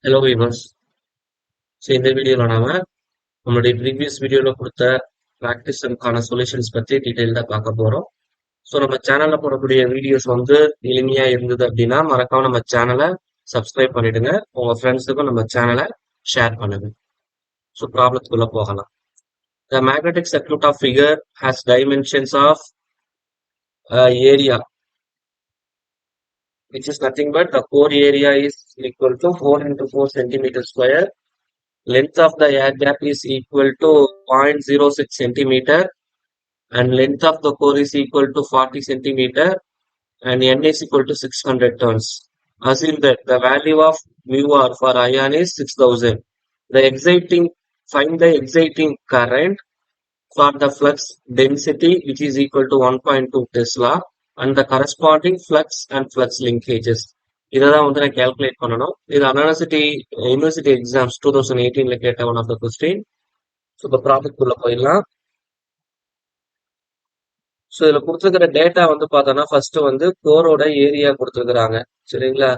Hello viewers. So இந்த வீடியோவில் நம்மளுடைய ப்ரீவியஸ் வீடியோவில் கொடுத்த ப்ராக்டிஸுக்கான சொல்யூஷன்ஸ் பற்றி டீட்டெயில்டாக பார்க்க போகிறோம். ஸோ நம்ம சேனலில் போடக்கூடிய வீடியோஸ் எளிமையாக இருந்தது அப்படின்னா மறக்காம நம்ம சேனலை சப்ஸ்கிரைப் பண்ணிடுங்க. உங்கள் ஃப்ரெண்ட்ஸுக்கும் நம்ம சேனலை ஷேர் பண்ணுங்க. ஸோ ப்ராப்ளத்துக்குள்ளே போகலாம். The magnetic circuit of figure has dimensions of area, which is nothing but the core area is equal to 4 into 4 centimeter square. Length of the air gap is equal to 0.06 centimeter and length of the core is equal to 40 centimeter and n is equal to 600 turns. Assume that the value of mu r for ion is 6000. Find the exciting current for the flux density which is equal to 1.2 Tesla and the corresponding flux and flux linkages. இதான் நான் calculate பண்ணணும். இது university exams 2018 கேட்ட one of the question. So இப்போ problem குள்ள போயிடலாம். So இதுல கொடுத்துருக்கிற டேட்டா பார்த்தோம்னா ஃபர்ஸ்ட் கோரோட ஏரியா கொடுத்துருக்குறாங்க. சரிங்களா?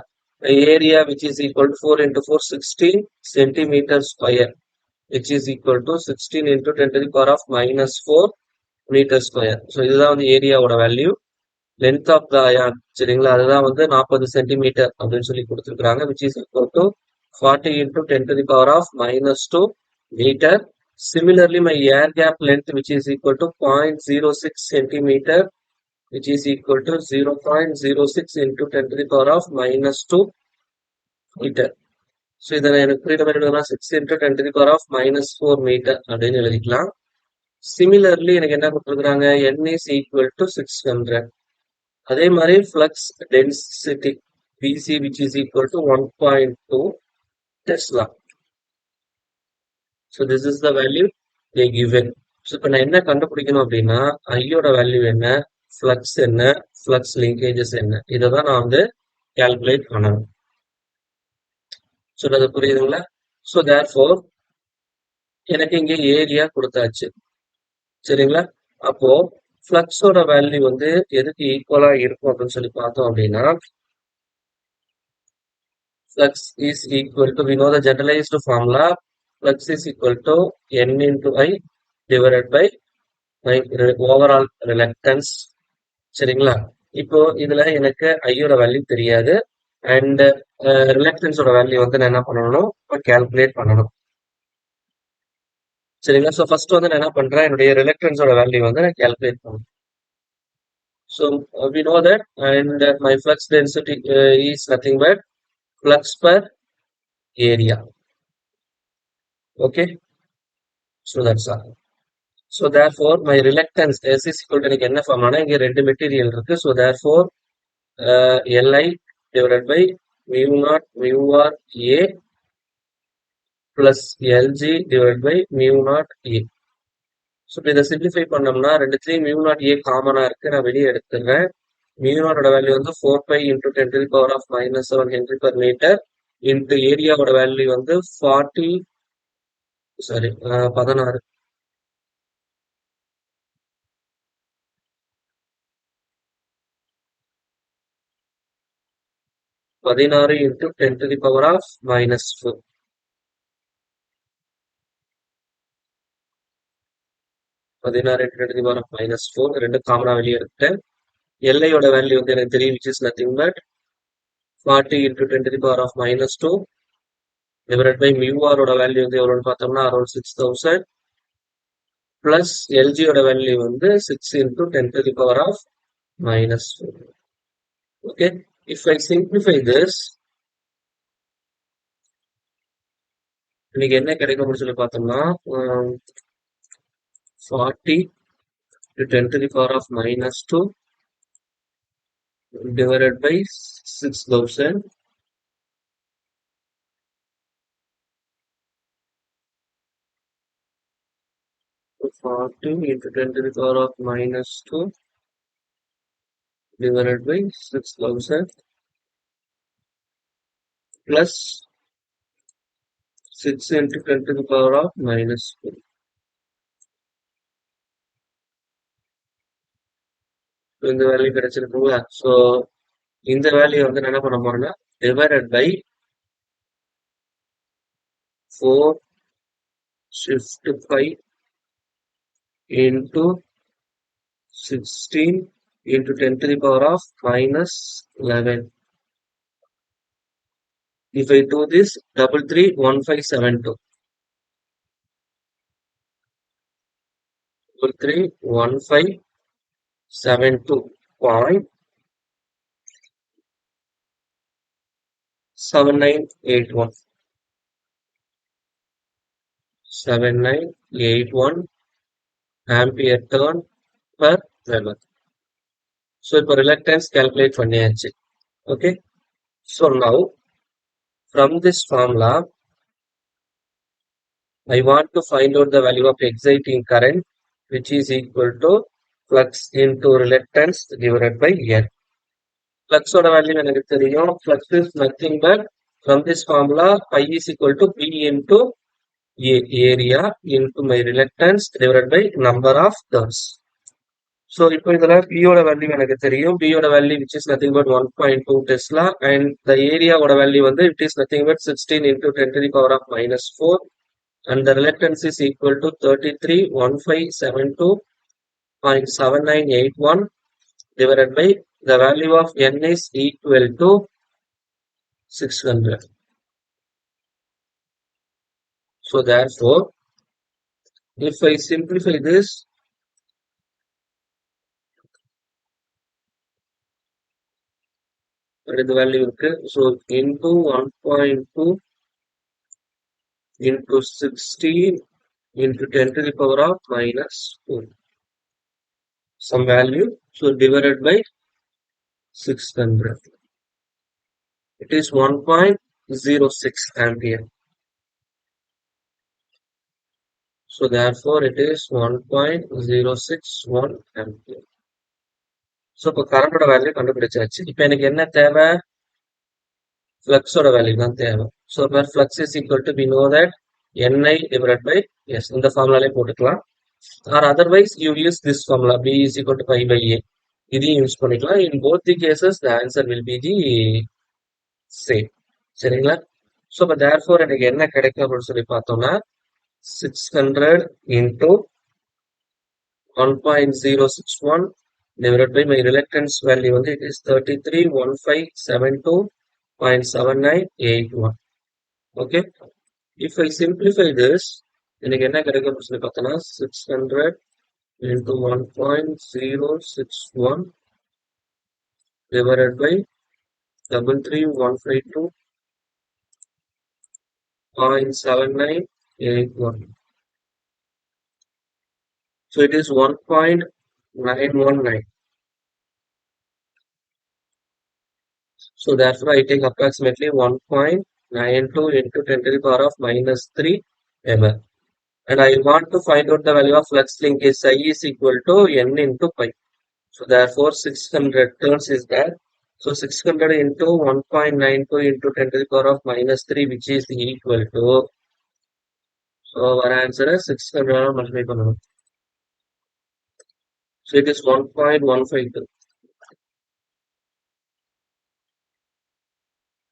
Area which is equal to 4 into 4 16 centimetre square which is equal to 16 into 10 to the power of minus 4 meter square. So இதுதான் ஏரியாவோட value. Length of the ion சரிங்களா, அதுதான் 40 சென்டிமீட்டர் அப்படின்னு சொல்லி கொடுத்துருக்காங்க, which is equal to 40 into 10 to the power of minus 2 meter. Similarly, my air gap length which is equal to 0.06 centimeter, which is equal to 0.06 into 10 to the power of minus 2 meter. So இதை எனக்கு புரியுற மாதிரி எழுதலாம், 6 into 10 to the power of minus 4 meter அப்படின்னு எழுதிக்கலாம். Similarly எனக்கு என்ன கொடுத்துருக்காங்க, n is equal to 600. அதே மாதிரி flux density Vc which is equal to 1.2 Tesla. So this is the value they given. So இப்போ நான் என்ன கண்டுபிடிக்கணும் அப்படின்னா, ஐயோட வேல்யூ என்ன, ஃப்ளக்ஸ் என்ன, ஃப்ளக்ஸ் லிங்கேஜஸ் என்ன, இதை தான் நான் கால்குலேட் பண்ணணும். சொல்றது புரியுதுங்களா? ஸோ தேர்ஃபோர் எனக்கு இங்கே ஏரியா கொடுத்தாச்சு. சரிங்களா? அப்போ ஃப்ளக்ஸோட வேல்யூ எதுக்கு ஈக்குவலா இருக்கும் அப்படின்னு சொல்லி பார்த்தோம் அப்படின்னா, flux is equal to, we know the generalized formula, flux is equal to n into I divided by my overall reluctance. சரிங்களா? இப்போ இதுல எனக்கு ஐயோட வேல்யூ தெரியாது அண்ட் ரிலக்டன்ஸோட வேல்யூ நான் என்ன பண்ணணும், கால்குலேட் பண்ணணும். சரிங்களா? ஸோ ஃபர்ஸ்ட் நான் என்ன பண்றேன், என்னுடைய ரிலக்டன்ஸோட வேல்யூ நான் கால்குலேட் பண்ணணும். So we know that and my flux density is nothing but flux per area. Okay, so that's all. So therefore my reluctance S is equal to எனக்கு என்ன ஃபார்ம்னா, இங்க ரெண்டு மெட்டீரியல் இருக்கு. So therefore Li divided by mu naught mu r A plus Lg divided by mu naught A. So இதை simplify பண்ணோம்னா ரெண்டுத்துலேயும் mu naught A காமனா இருக்கு, நான் வெளியே எடுத்துடுறேன். mu naught ஓட value 4 pi into 10 to the power of minus 7 Henry per meter into ஏரியாவோட value 16 16 into 10 to the power of minus 4. 16 into 10 to the power of minus 4 ரெண்டு காமனா வெளியே எடுத்துட்டேன். எல்ஐயோட வேல்யூ எனக்கு தெரியும், which is nothing but 40 into 10 to the power of minus 2 divided by mu r ஓட value எவ்வளோன்னு பார்த்தோம்னா அரௌண்ட் 6000 plus LG ஓட value 6 into 10 to the power of minus 4. Okay, if I simplify this, இன்னைக்கு என்ன கிடைக்கும்னு சொல்லி பார்த்தோம்னா 40 to 10 to the power of minus 2 divided by 6000 40 into 10 to the power of minus 2 divided by 6000 plus 6 into 10 to the power of minus 2. இந்த value கிடைச்சிருக்குங்களா? So இந்த value என்ன பண்ண போறோம்னா divided by 4 shift 5 into 16 into 10 to the power of minus 11. If I do this, 331572. 331572.7981. 7981 ampere turn per Weber. So, இப்போ reluctance calculate பண்ணியாச்சு. Okay. So, now from this formula, I want to find out the value of exciting current, which is equal to flux into reluctance divided by N. Flux oda value எனக்கு தெரியும். Flux is nothing but from this formula, pi is equal to B into area into my reluctance divided by number of turns. So, இப்போ இதுல P oda value எனக்கு தெரியும். B oda value which is nothing but 1.2 Tesla and the area oda value வந்து it is nothing but 16 into 10 to the power of minus 4 and the reluctance is equal to 331572.7981 divided by the value of N is equal to 600. So, therefore, if I simplify this, what is the value? Okay. So, into 1.2 into 16 into 10 to the power of minus 4. Some value. So, divided by 600. It is 1.06 ampere. So, therefore, it is 1.061 ampere. So, இப்போ கரண்டோட value கண்டுபிடிச்சாச்சு. இப்போ எனக்கு என்ன தேவை? ஃப்ளக்ஸோட value தான் தேவை. So where flux is equal to we know that Ni divided by S. இந்த ஃபார்முலாலே போட்டுக்கலாம். Or otherwise you use this formula B is equal to pi by A. இதையும் யூஸ் பண்ணிக்கலாம். In both the cases the answer will be the same. சரிங்களா? So இப்போ therefore எனக்கு என்ன கிடைக்கும் அப்படின்னு சொல்லி பார்த்தோம்னா 600 into 1.061 divided by my reluctance value வந்து it is 331572.7981. Okay. If I simplify this, எனக்கு என்ன கிடைக்கும் அப்படின்னு சொல்லி பார்த்தோம்னா 600 into 1.061 divided by 33152.7981. So it is 1.919. So therefore I take approximately 1.92 into 10 to the power of minus 3 Weber. And I want to find out the value of flux linkage I is equal to N into pi. So therefore 600 turns is there. So 600 into 1.92 into 10 to the power of minus 3 which is equal to, so our answer is 600 multiply பண்ணணும். So it is 1.152.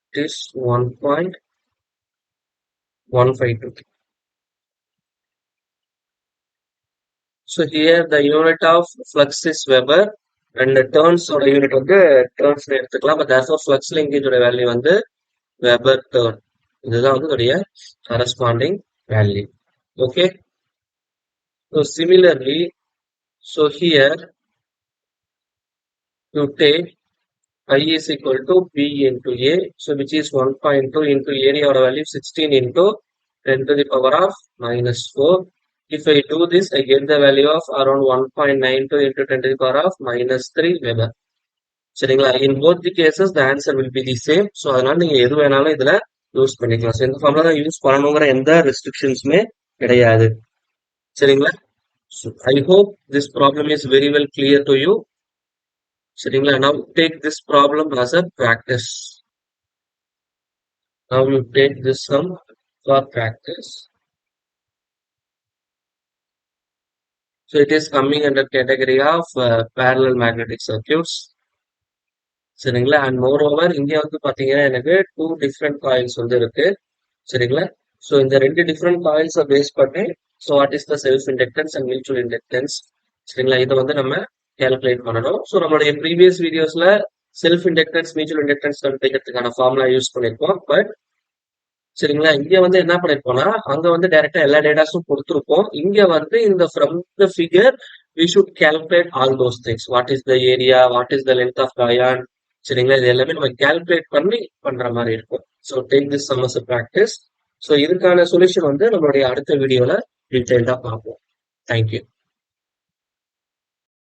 It is 1.152. So here the unit of flux is Weber and the turns oda unit வந்து turns எடுத்துக்கலாம். But therefore flux linkage oda value வந்து Weber turn. இதுதான் வந்து உடைய corresponding value. Okay. So similarly, so here you take I is equal to B into A, so which is 1.2 into area oda value 16 into 10 to the power of minus 4. If I do this, I get the value of around 1.92 into 10 to the power of minus 3 Weber. சரிங்களா? In both the cases, the answer will be the same. So, அதனால நீங்க எது வேணாலும் இதுல use பண்ணிக்கலாம். So, இந்த formula தான் use பண்ணணுங்கிற எந்த ரெஸ்ட்ரிக்ஷன்ஸுமே கிடையாது. சரிங்களா? So, I hope this problem is very well clear to you. சரிங்களா? Now, take this problem as a practice. Now, you take this sum for practice. So, it is coming under category of parallel magnetic circuits. சரிங்களா? And moreover, இங்க வந்து பாத்தீங்கன்னா எனக்கு 2 different coils வந்து இருக்கு. சரிங்களா? So இந்த ரெண்டு டிஃப்ரெண்ட் காயில்ஸை பேஸ் பண்ணி so what is the self inductance and mutual inductance, சரிங்களா, இதை வந்து நம்ம கால்குலேட் பண்ணணும். ஸோ நம்மளுடைய ப்ரீவியஸ் வீடியோஸ்ல செல்ஃப் இண்டக்டன்ஸ் மியூச்சுவல் இண்டக்டன்ஸ் கண்டுபிடிக்கிறதுக்கான ஃபார்முலா யூஸ் பண்ணியிருக்கோம். பட் சரிங்களா, இங்க வந்து என்ன பண்ணிருப்போம்னா அங்க வந்து டைரக்டா எல்லா டேட்டாஸும் கொடுத்துருப்போம். இங்க வந்து இந்த from the figure we should calculate all those things. What is the area, what is the length of the ion, சரிங்களா, இது எல்லாமே நம்ம கால்குலேட் பண்ணி பண்ற மாதிரி இருக்கும். So take this sum as practice. So இதுக்கான சொல்யூஷன் வந்து நம்மளுடைய அடுத்த வீடியோல டீடைல்டா பார்ப்போம். தேங்க்யூ.